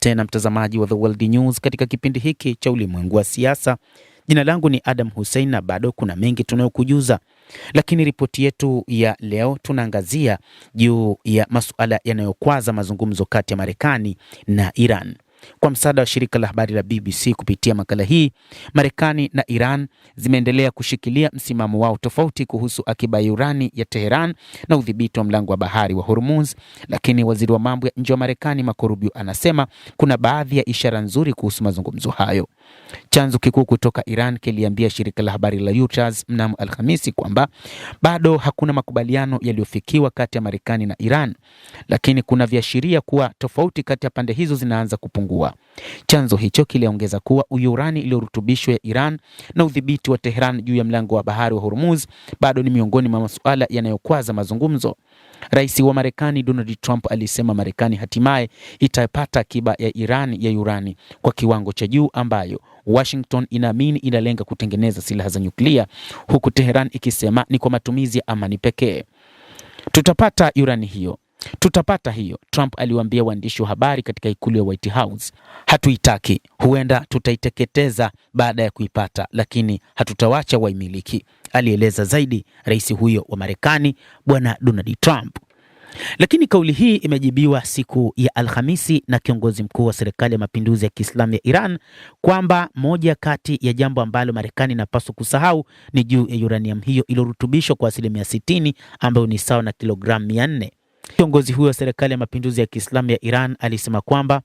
tena mtazamaji wa The World News katika kipindi hiki cha ulimwengu wa siasa. Jina langu ni Adam Hussein na bado kuna mengi tunayokujuza. Lakini ripoti yetu ya leo tunaangazia juu ya masuala yanayokwaza mazungumzo kati ya Marekani na Iran. Kwa msaada wa shirika la habari la BBC kupitia makala hii, Marekani na Iran zimeendelea kushikilia msimamo wao tofauti kuhusu akiba ya urani ya Tehran na udhibiti wa mlango wa bahari wa Hormuz. Lakini waziri wa mambo ya nje wa Marekani Marco Rubio anasema kuna baadhi ya ishara nzuri kuhusu mazungumzo hayo. Chanzo kikuu kutoka Iran kiliambia shirika la habari la Reuters mnamo Alhamisi kwamba bado hakuna makubaliano yaliyofikiwa kati ya Marekani na Iran, lakini kuna viashiria kuwa tofauti kati ya pande hizo zinaanza kupungua. Chanzo hicho kiliongeza kuwa urani iliyorutubishwa ya Iran na udhibiti wa Tehran juu ya mlango wa bahari wa Hormuz bado ni miongoni mwa masuala yanayokwaza mazungumzo. Rais wa Marekani Donald Trump alisema Marekani hatimaye itapata akiba ya Iran ya urani kwa kiwango cha juu ambayo Washington inaamini inalenga kutengeneza silaha za nyuklia, huku Tehran ikisema ni kwa matumizi ya amani pekee. Tutapata hiyo, Trump aliwaambia waandishi wa habari katika ikulu ya White House. Hatuitaki, huenda tutaiteketeza baada ya kuipata, lakini hatutawacha waimiliki, alieleza zaidi rais huyo wa Marekani bwana Donald Trump. Lakini kauli hii imejibiwa siku ya Alhamisi na kiongozi mkuu wa serikali ya mapinduzi ya Kiislamu ya Iran kwamba moja kati ya jambo ambalo Marekani inapaswa kusahau ni juu ya uranium hiyo iliyorutubishwa kwa 60% ambayo ni sawa na kilogramu 400. Kiongozi huyo wa serikali ya mapinduzi ya Kiislamu ya Iran alisema kwamba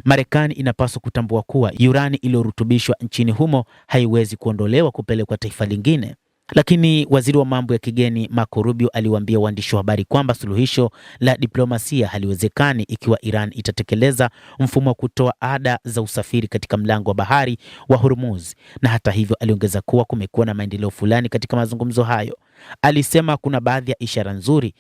Marekani inapaswa kutambua kuwa urani iliyorutubishwa nchini humo haiwezi kuondolewa kupelekwa taifa lingine. Lakini waziri wa mambo ya kigeni Marco Rubio aliwaambia waandishi wa habari kwamba suluhisho la diplomasia haliwezekani ikiwa Iran itatekeleza mfumo wa kutoa ada za usafiri katika mlango wa bahari wa Hormuz. Na hata hivyo, aliongeza kuwa kumekuwa na maendeleo fulani katika mazungumzo hayo. Alisema kuna baadhi ya ishara nzuri,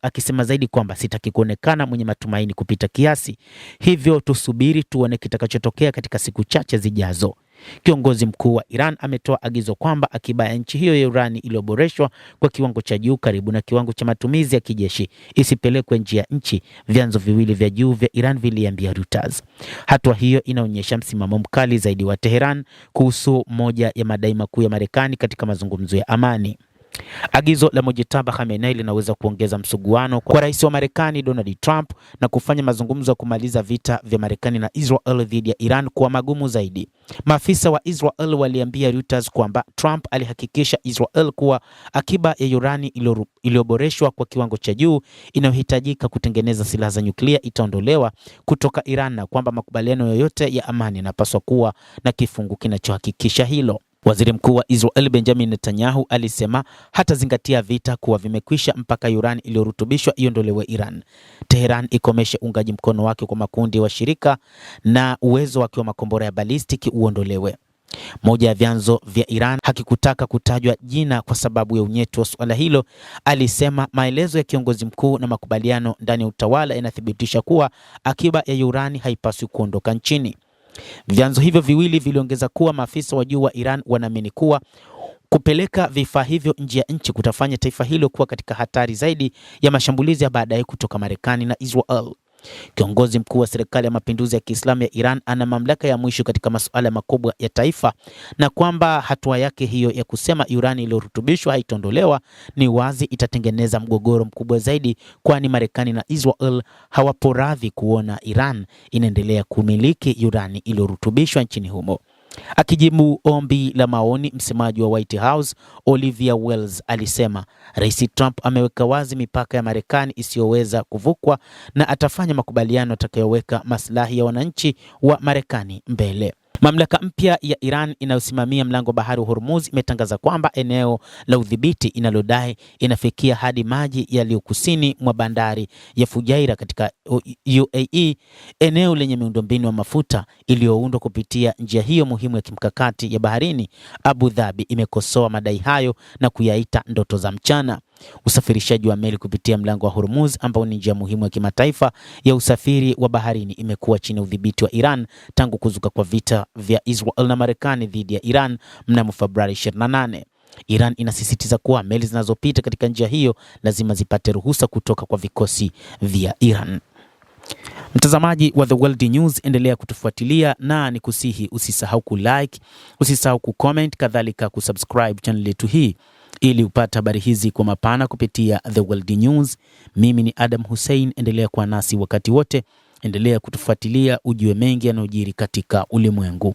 akisema zaidi kwamba sitaki kuonekana mwenye matumaini kupita kiasi, hivyo tusubiri tuone kitakachotokea katika siku chache zijazo. Kiongozi mkuu wa Iran ametoa agizo kwamba akiba ya nchi hiyo ya urani iliyoboreshwa kwa kiwango cha juu karibu na kiwango cha matumizi ya kijeshi isipelekwe nje ya nchi, vyanzo viwili vya juu vya Iran viliambia Reuters. Hatua hiyo inaonyesha msimamo mkali zaidi wa Tehran kuhusu moja ya madai makuu ya Marekani katika mazungumzo ya amani. Agizo la Mojtaba Khamenei linaweza kuongeza msuguano kwa rais wa Marekani Donald Trump na kufanya mazungumzo ya kumaliza vita vya Marekani na Israel dhidi ya Iran kuwa magumu zaidi. Maafisa wa Israel waliambia Reuters kwamba Trump alihakikisha Israel kuwa akiba ya urani iliyoboreshwa kwa kiwango cha juu inayohitajika kutengeneza silaha za nyuklia itaondolewa kutoka Iran na kwamba makubaliano yoyote ya amani yanapaswa kuwa na kifungu kinachohakikisha hilo. Waziri Mkuu wa Israel Benjamin Netanyahu alisema hatazingatia vita kuwa vimekwisha mpaka urani iliyorutubishwa iondolewe Iran. Tehran ikomeshe uungaji mkono wake kwa makundi wa shirika na uwezo wake wa makombora ya balistiki uondolewe. Moja ya vyanzo vya Iran hakikutaka kutajwa jina kwa sababu ya unyeti wa suala hilo. Alisema maelezo ya kiongozi mkuu na makubaliano ndani ya utawala yanathibitisha kuwa akiba ya urani haipaswi kuondoka nchini. Vyanzo hivyo viwili viliongeza kuwa maafisa wa juu wa Iran wanaamini kuwa kupeleka vifaa hivyo nje ya nchi kutafanya taifa hilo kuwa katika hatari zaidi ya mashambulizi ya baadaye kutoka Marekani na Israel. Kiongozi mkuu wa serikali ya mapinduzi ya Kiislamu ya Iran ana mamlaka ya mwisho katika masuala makubwa ya taifa, na kwamba hatua yake hiyo ya kusema urani iliyorutubishwa haitaondolewa ni wazi itatengeneza mgogoro mkubwa zaidi, kwani Marekani na Israel hawapo radhi kuona Iran inaendelea kumiliki urani iliyorutubishwa nchini humo. Akijibu ombi la maoni, msemaji wa White House Olivia Wells alisema Rais Trump ameweka wazi mipaka ya Marekani isiyoweza kuvukwa na atafanya makubaliano atakayoweka maslahi ya wananchi wa Marekani mbele. Mamlaka mpya ya Iran inayosimamia mlango bahari wa Hormuz imetangaza kwamba eneo la udhibiti inalodai inafikia hadi maji yaliyo kusini mwa bandari ya Fujairah katika UAE, eneo lenye miundombinu ya mafuta iliyoundwa kupitia njia hiyo muhimu ya kimkakati ya baharini. Abu Dhabi imekosoa madai hayo na kuyaita ndoto za mchana. Usafirishaji wa meli kupitia mlango wa Hormuz, ambao ni njia muhimu ya kimataifa ya usafiri wa baharini, imekuwa chini ya udhibiti wa Iran tangu kuzuka kwa vita vya Israel na Marekani dhidi ya Iran mnamo Februari 28. Iran inasisitiza kuwa meli zinazopita katika njia hiyo lazima zipate ruhusa kutoka kwa vikosi vya Iran. Mtazamaji wa The World News, endelea kutufuatilia na nikusihi usisahau kulike, usisahau kucomment, kadhalika kusubscribe channel yetu hii ili upate habari hizi kwa mapana kupitia The World News. Mimi ni Adam Hussein, endelea kuwa nasi wakati wote, endelea kutufuatilia ujue mengi yanayojiri katika ulimwengu.